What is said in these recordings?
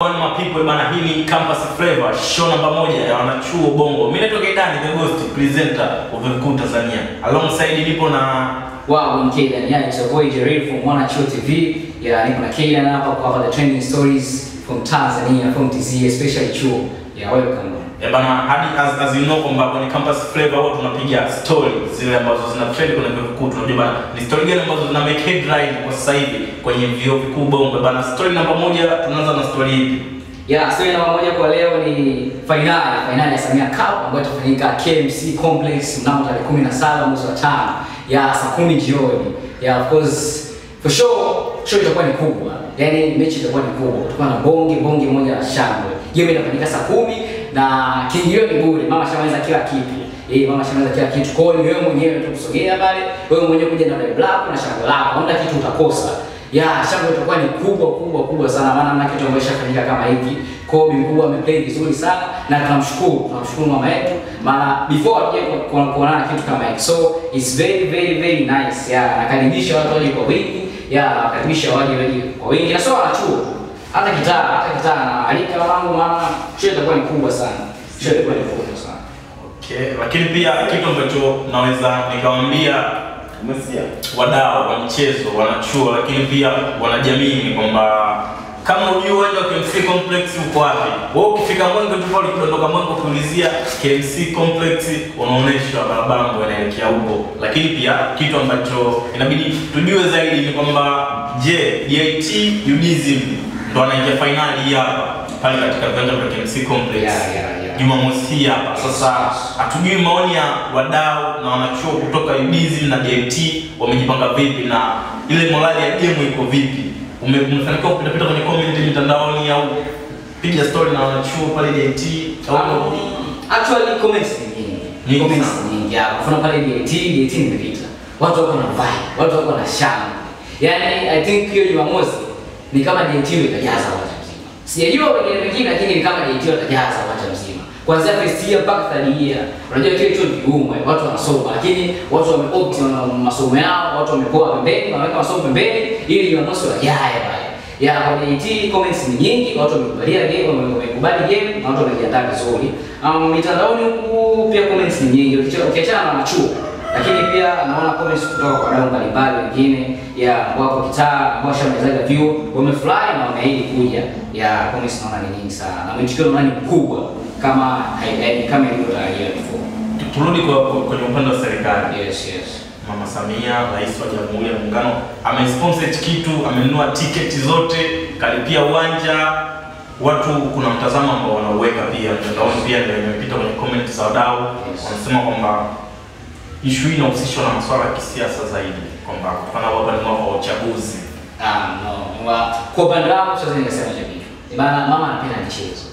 One my people bana, hili Campus Flavor show namba 1 ya wanachuo Bongo. Mimi naitwa Kidani the Ghost presenter of Mkuu Tanzania. Alongside nipo na wow, Kidani. Yeah, it's your boy Jerry from Mwanachuo TV. Yeah, nipo na Kidani hapa kwa cover the trending stories from Tanzania, from TZ, especially chuo. Yeah, welcome. Bana, hadi as you know kwamba kwenye Campus Flavor wao tunapiga story zile ambazo zina trend kwenye vyuo vikuu. Tunajua bana ni story gani ambazo zina make headline kwa sasa hivi kwenye vyuo vikuu Bongo. Bana, story namba 1 tunaanza na story ipi? Yeah, story namba 1 kwa leo ni finali ya Samia Cup ambayo itafanyika KMC Complex mnamo tarehe 17 mwezi wa 5 ya saa 10 jioni. Yeah, of course for sure itakuwa ni kubwa. Yaani mechi itakuwa ni kubwa. Tutakuwa na bonge moja la shangwe. Game itafanyika saa 10 na kiingilio ni bure. Mama shamaliza kila kitu. Mama shamaliza kila kitu. Kwa hiyo wewe mwenyewe tu kusogea pale, wewe mwenyewe kuja na live lako na shangwe lako. Hamna kitu utakosa. Shangwe itakuwa ni kubwa sana, maana hamna kitu ambacho kishafanyika kama hiki. Kwa hiyo mkubwa ameplay vizuri sana na tunamshukuru mama yetu, maana before hajaje kuonana kitu kama hiki. So it's very nice. Nakaribisha watu waje kwa wingi. Nakaribisha waje kwa wingi. Na sio wanachuo. Hata gitaa na alika wangu, maana show itakuwa ni kubwa sana. Okay, lakini pia kitu ambacho naweza nikamwambia wadau wa mchezo, wanachuo, lakini pia wanajamii ni kwamba kama unajua uwanja wa KMC Complex uko wapi, wewe ukifika Mwenge tu pale ukidondoka Mwenge kuulizia KMC Complex unaonyeshwa barabara ambayo inaelekea huko. Lakini pia kitu ambacho inabidi tujue zaidi ni kwamba je, DIT UDSM ndo anaingia finali hapa pale katika viwanja vya KMC Complex Jumamosi hapa. Sasa hatujui maoni ya wadau na wanachuo kutoka UDSM na DIT wamejipanga vipi na ile morali ya game iko vipi. Umefanikiwa kupita kwenye comment mitandaoni au piga story na wanachuo pale DIT au actually comments ni nyingi. Kwa mfano pale DIT nimepita. Watu wako na vibe, watu wako na shangwe. Yaani I think hiyo Jumamosi ni kama DIT itajaza watu mzima. Sijajua wengine lakini ni kama DIT itajaza watu mzima. Kuanzia first year mpaka third year. Unajua kile chuo kigumu, watu wanasoma lakini watu wameopt na masomo yao, watu wamepoa pembeni, wanaweka masomo pembeni ili Jumamosi wajae pale. Kwa DIT comments ni nyingi, watu wamekubalia game, wamekubali game, na watu wamejiandaa vizuri. Mitandaoni huku pia comments ni nyingi, ukiachana na wanachuo. Lakini pia naona comments kutoka kwa wadau mbalimbali wengine ambao kitaa ambao shamaliza vyuo wamefurahi na wameahidi kuja. Comments naona ni nyingi sana. Na mwitikio naona ni mkubwa kama ilivyotarajiwa before. Turudi kwenye upande wa serikali. Yes. Mama Samia, Rais wa Jamhuri ya Muungano, amesponsor kitu, amenunua tiketi zote, kalipia uwanja. Watu kuna mtazamo ambao wanauweka pia mtandaoni, pia ndio imepita kwenye comments za wadau. Wanasema kwamba issue hii inahusishwa na masuala ya kisiasa zaidi, kwamba kufanya hapa ni mwaka wa uchaguzi. No. Kwa upande wangu sasa ningesema kitu. Maana mama anapenda michezo.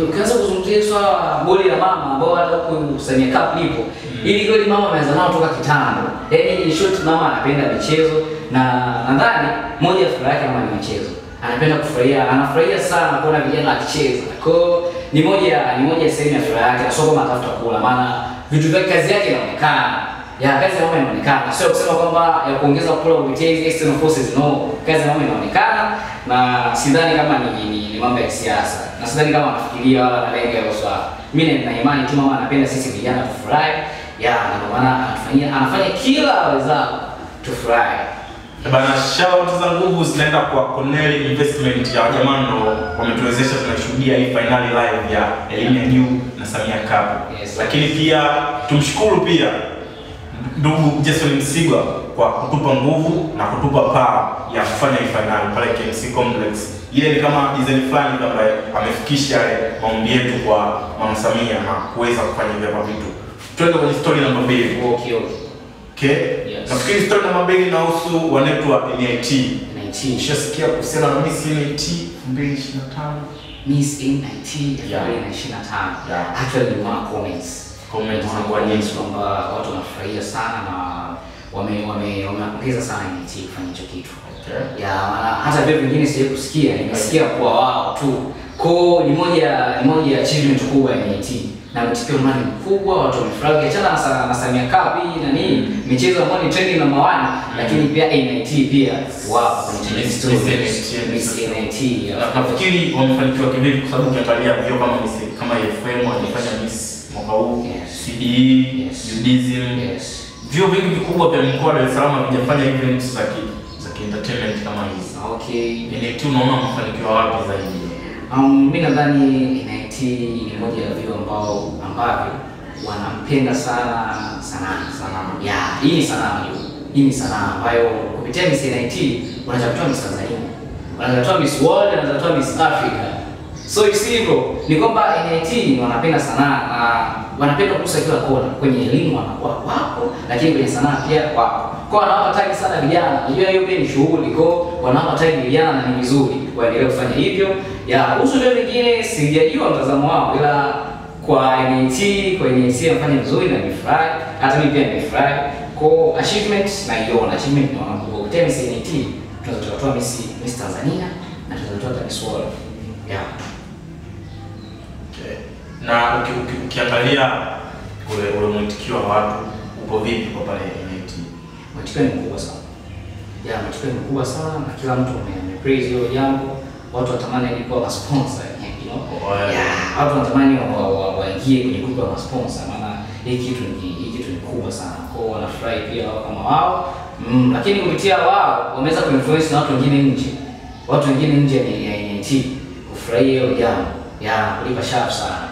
Ukianza kuzungumzia swala boli la mama ambao hata huko Samia Cup lipo, ili kweli mama ameanza nao toka kitambo. Yaani in short mama anapenda michezo na nadhani moja ya furaha yake kama ni michezo. Anapenda kufurahia, anafurahia sana kuona vijana wakicheza. Kwa ni moja ya sehemu ya furaha yake, sio kama atafuta kula, maana vitu vya kazi yake inaonekana. Kazi ya mama inaonekana. Sio kusema kwamba ya kuongeza kula kupitia external forces, no. Kazi ya mama inaonekana na sidhani kama ni mambo ya kisiasa. Na sidhani kama anafikiria wala analenga hilo swala. Mimi nina imani tu mama anapenda sisi vijana tufurahi. Ndio maana anafanya kila awezalo tufurahi. Bana, shout za nguvu zinaenda kwa Cornell Investment ya jamaa ndo wametuwezesha tunashuhudia hii finali live ya elimu ya juu na Samia Cup. Lakini pia tumshukuru pia ndugu Jason Msigwa kwa kutupa nguvu na kutupa power ya kufanya hii finali pale KMC Complex. Ile ni kama design fulani ambaye amefikisha maombi yetu kwa Mama Samia na kuweza kufanya hivyo vitu. Tuende kwenye story namba 2. Okay. Yes. Nafikiri story namba 2 inahusu wanetu wa NIT. Nishasikia kuhusiana na Miss NIT 2025. Miss NIT 2025. Actually ni comments kwa nyingi kwamba watu wanafurahia sana na wamepongeza sana NIT kufanya hicho kitu. Hata vile vingine sije kusikia, nimesikia kwa wao tu. Kwa ni moja ya achievement kubwa ya NIT na mtikio mali mkubwa, watu wamefurahi. Achana na Samia Cup hii na nini, michezo ambayo ni trending number 1, lakini pia NIT pia wapo kwenye Miss NIT. Nafikiri wamefanikiwa kivipi kwa sababu ukiangalia vio kama FM walifanya Miss mwaka huu, CDE, UDSM, vio vingi vikubwa vya mkoa wa Dar es Salaam havijafanya events za entertainment kama hizi. Okay. NIT unaona wamefanikiwa wapi zaidi? Mimi nadhani NIT ni moja ya vio ambavyo wanampenda sana. Hii ni sanaa hiyo. Hii ni sanaa ambayo kupitia Miss NIT wanaweza kutoa Miss Tanzania, wanaweza kutoa Miss World, wanaweza kutoa Miss Africa. So you see bro, ni kwamba NIT wanapenda sanaa na wanapenda kugusa kila kona. Kwenye elimu wanakuwa wapo, lakini kwenye sanaa pia wapo. Kwa wanawapa tagi sana vijana. Unajua hiyo pia ni shughuli, kwa wanawapa tagi vijana na ni vizuri waendelee kufanya hivyo. Kuhusu vile vingine sijajua mtazamo wao, ila kwa NIT wanafanya vizuri na nimefurahi. Hata mimi pia nimefurahi. Kwa achievement naiona, achievement ni wanakuwa kupitia Miss NIT tunaweza kutoa Miss Tanzania na tunaweza kutoa Miss World. Okay. Na ukiangalia ule mwitikio wa watu upo vipi kwa pale NIT? Mwitikio ni mkubwa sana. Mwitikio ni mkubwa sana na kila mtu amepraise hiyo jambo. Watu watamani ilikuwa sponsor, you know. Watu wanatamani waingie kwenye group ya sponsor, maana hii kitu ni kubwa sana. Kwa wanafurahi pia wao kama wao. Lakini kupitia wao wameweza kuinfluence na watu wengine nje. Watu wengine nje ya NIT kufurahia hiyo jambo. Kulipa sharp sana.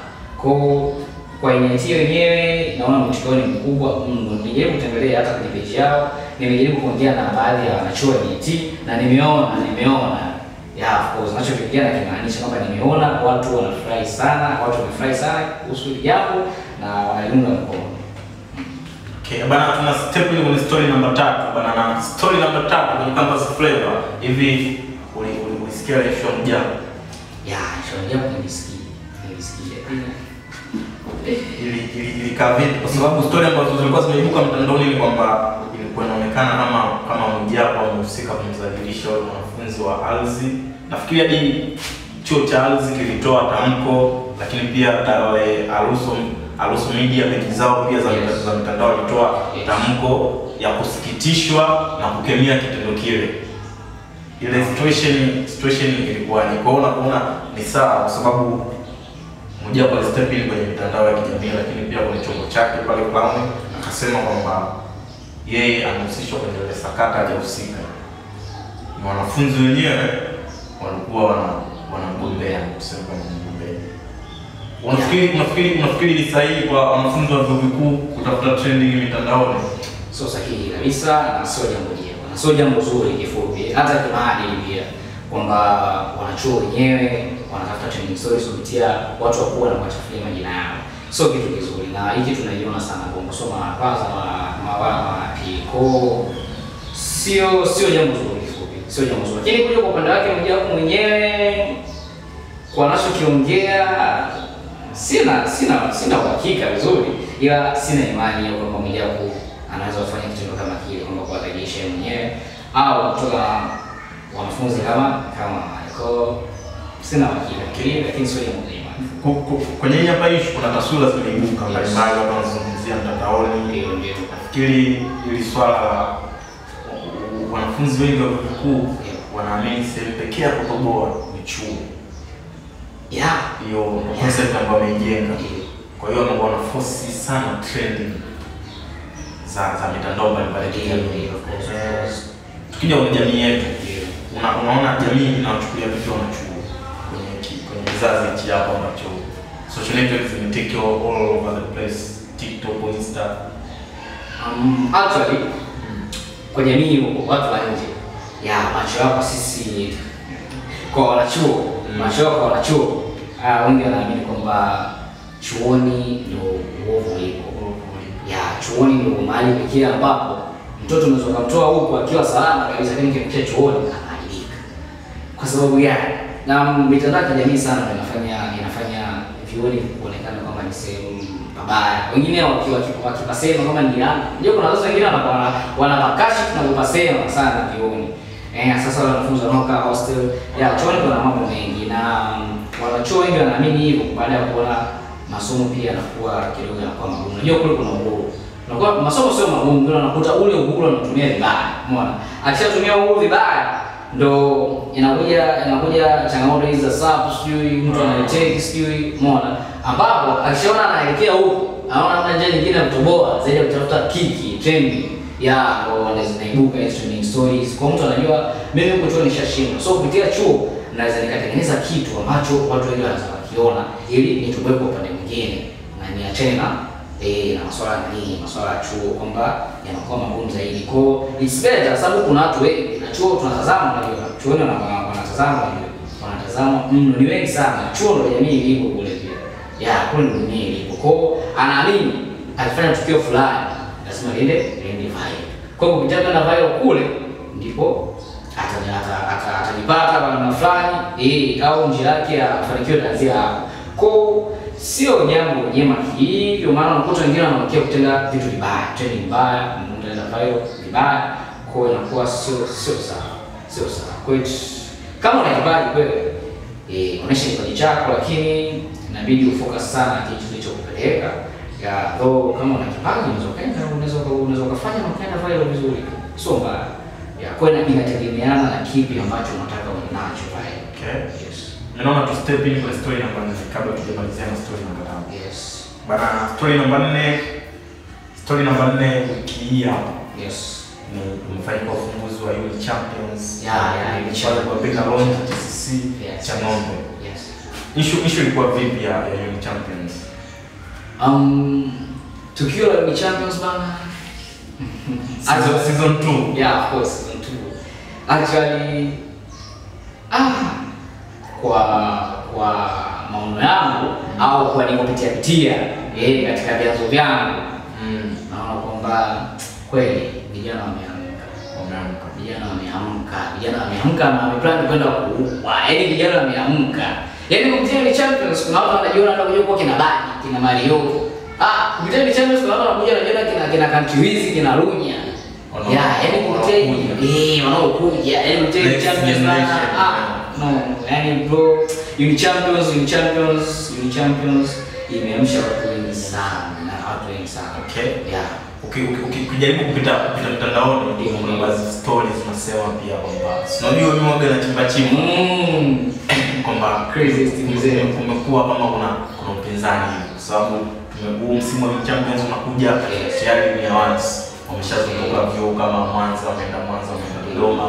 Kwa NIT wenyewe naona mwitikio ni mkubwa mno. Nilijaribu kutembelea hata kwenye page yao, nimejaribu kuongea na baadhi ya wanachuo NIT na nimeona of course nachofikiria na kimaanisha kwamba nimeona watu wanafurahi sana, watu wamefurahi sana kuhusu jambo na wanaliunga mkono. Okay, bana tuna step ile kwenye story number 3 bana, na story number 3 kwenye campus flavor hivi ulisikia ile show mjao? Show mjao nilisikia pia. Ili kavipi? Kwa sababu story ambazo zilikuwa zimeibuka mtandaoni ni kwamba ilikuwa inaonekana kama mjao amehusika kumdhalilisha wale wanafunzi wa Alzi. Nafikiri hadi chuo cha Alzi kilitoa tamko, lakini pia wale Aluso Media page zao pia za mitandao walitoa tamko ya kusikitishwa na kukemea kitendo kile. Ile situation ilikuwa ni kuona ni sawa kwa sababu mmoja kwa step ile kwenye mitandao ya kijamii, lakini pia kwenye chombo chake pale Clown akasema kwamba yeye anahusishwa kwenye ile sakata hajahusika. Ni wanafunzi wenyewe walikuwa wanagombea kusema kwamba mgombea. Unafikiri ni sahihi kwa wanafunzi wa vyuo vikuu kutafuta trending mitandaoni? Sio sahihi kabisa na sio jambo jema. Na sio jambo zuri kifupi. Hata kimaadili pia kwamba wanachuo wenyewe wanatafuta trending stories kupitia watu wakubwa na kuwachafulia majina yao. Sio kitu kizuri na hiki tunaiona sana kwa kusoma kwanza piko sio jambo zuri kifupi. Sio jambo zuri. Lakini kuja kwa upande wake mwenyewe kwa anachokiongea sina uhakika vizuri, ila sina imani ya kwamba Mwijaku anaweza kufanya kitendo kama kile, kwamba kuwarejesha mwenyewe au kutoka wanafunzi kama kwa sina uhakika kile, lakini sio jambo la imani. Kwenye hii hapa issue kuna taswira zimeibuka mbalimbali watu wanazungumzia mtandaoni. Ndio. Nafikiri ili swala wanafunzi wengi wa vyuo vikuu wanaamini sehemu pekee ya kutoboa ni chuo. Hiyo concept ambayo wameijenga. Kwa hiyo wana force sana trending za mitandao mbalimbali ya kijamii. Tukija kwenye jamii yetu, unaona jamii inawachukulia vipi wanachuo kwenye kizazi hichi hapa ambacho social networks take all over the place, TikTok, Insta. Actually kwa jamii watu wa nje macho yao sisi kwa wanachuo, macho yao kwa wanachuo wengi wanaamini kwamba chuoni ndio uovu ulipo. Chuoni ndio mahali pekee ambapo mtoto unaweza kumtoa huko akiwa salama kabisa, lakini kifikia chuoni anaharibika. Kwa sababu gani? Na mitandao ya kijamii sana inafanya vioni kuonekana kwamba ni sehemu pabaya. Wengine wakipasema kama ni yana. Ndio kuna wazazi wengine wanapakashi na kupasema sana vioni. Sasa wanafunzi wanaokaa hostel, chuoni kuna mambo mengi na wanachuo wengi wanaamini hivyo baada ya kuona masomo pia yanakuwa kidogo yanakuwa magumu. Unajua kule kuna uhuru. Unakuwa masomo sio magumu, ndio unakuta ule uhuru anatumia vibaya. Umeona? Akishatumia uhuru vibaya ndo inakuja changamoto hizi za sub, sijui mtu anatake, sijui umeona, ambapo akishaona anaelekea huko anaona hana njia nyingine ya kutoboa zaidi ya kutafuta kiki trending ya zinaibuka trending stories. Kwa mtu anajua mimi huko chuo nishashinda, so kupitia chuo naweza nikatengeneza kitu ambacho watu wengi wanaweza kukiona ili nitoboe kwa upande mwingine na niachane na masuala ya chuo kwamba yanakuwa magumu zaidi. Kwa it's better sababu kuna watu wengi na chuo tunatazama, unajua chuoni wanatazama mno, ni wengi sana. Chuo ndio jamii ilipo kule pia. Kule ndio jamii ilipo. Kwa anaamini akifanya tukio fulani lazima liende viral. Kwa hiyo kupitia na viral kule ndipo atajipata kwa namna fulani au njia yake ya mafanikio itaanzia hapo. Kwa sio jambo jema hivyo, maana unakuta wengine wanaokia kutenda vitu vibaya, trending mbaya, mnaenda viral vibaya, kwa hiyo inakuwa sio sawa. Kwa hiyo kama una kipaji wewe, onyesha kipaji chako, lakini inabidi ufocus sana kitu kilichokupeleka. Though kama una kipaji unaweza kufanya na ukaenda viral vizuri. Sio mbaya. Kwa hiyo inategemeana na kipi ambacho unataka uwe nacho viral. Okay. Yes. Naona tu step in kwa story namba 4 kabla tujamalizia na story namba 5. Yes. Bana, story namba 4 wiki hii hapa. Yes. Ni umefanya ufunguzi wa Youth Champions. Ni chale kwa bega launch TCC cha Ng'ombe. Yes. Issue ilikuwa vipi ya Youth Champions? Tukio la Youth Champions bana. Season 2. Yeah, of course, season 2. Actually kwa maono yangu au kwa nilipopitia katika vyanzo vyangu, naona kwamba kweli vijana wameamka na wameplan kwenda kuua. Yaani vijana wameamka. Yaani kupitia ni Champions kuna watu wanajiona ndio kuja kwa kina Bani, kina Mario. Kupitia ni Champions kuna watu wanakuja wanajiona kina Kantiwizi, kina Runya. Yaani kupitia wanaokuja. Yaani kupitia ni Champions yani bro, Youth Champions imeamsha watu wengi sana. Okay. Ukijaribu kupita mtandaoni ndio kuna baadhi stories zinasema pia kwamba unajua mimi mwaga na chimba kwamba crazy mzee kumekuwa kama kuna upinzani kwa sababu tumekuwa msimu wa Champions unakuja tayari ni once wameshazunguka vyo kama Mwanza, wameenda Dodoma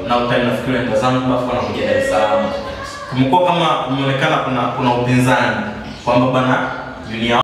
na utani nafikiri ndio Zanzibar afu wanakuja Dar es Salaam. Kumekuwa kama umeonekana kuna upinzani kwamba bana